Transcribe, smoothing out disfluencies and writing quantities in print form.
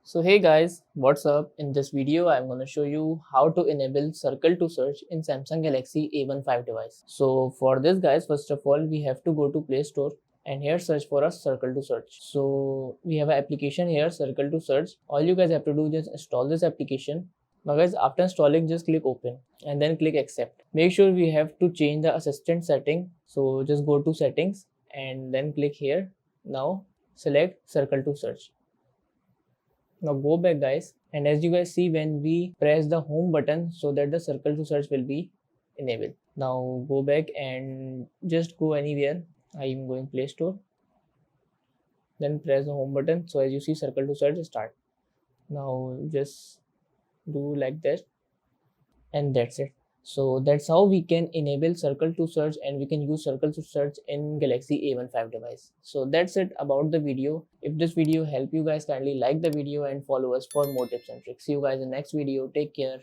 So hey guys, what's up? In this video, I'm going to show you how to enable circle to search in Samsung Galaxy A15 device. So for this guys, first of all, we have to go to Play Store and here search for a circle to search. So we have an application here, circle to search. All you guys have to do is install this application. Now guys, after installing, just click open and then click accept. Make sure we have to change the assistant setting. So just go to settings and then click here. Now select circle to search. Now go back guys, and as you guys see, when we press the home button, so that the circle to search will be enabled. Now go back and just go anywhere. I am going Play Store, then press the home button. So as you see, circle to search start. Now just do like that, and that's it. So that's how we can enable circle to search, and we can use circle to search in Galaxy A15 device. So that's it about the video. If this video helped you guys, kindly like the video and follow us for more tips and tricks. See you guys in the next video. Take care.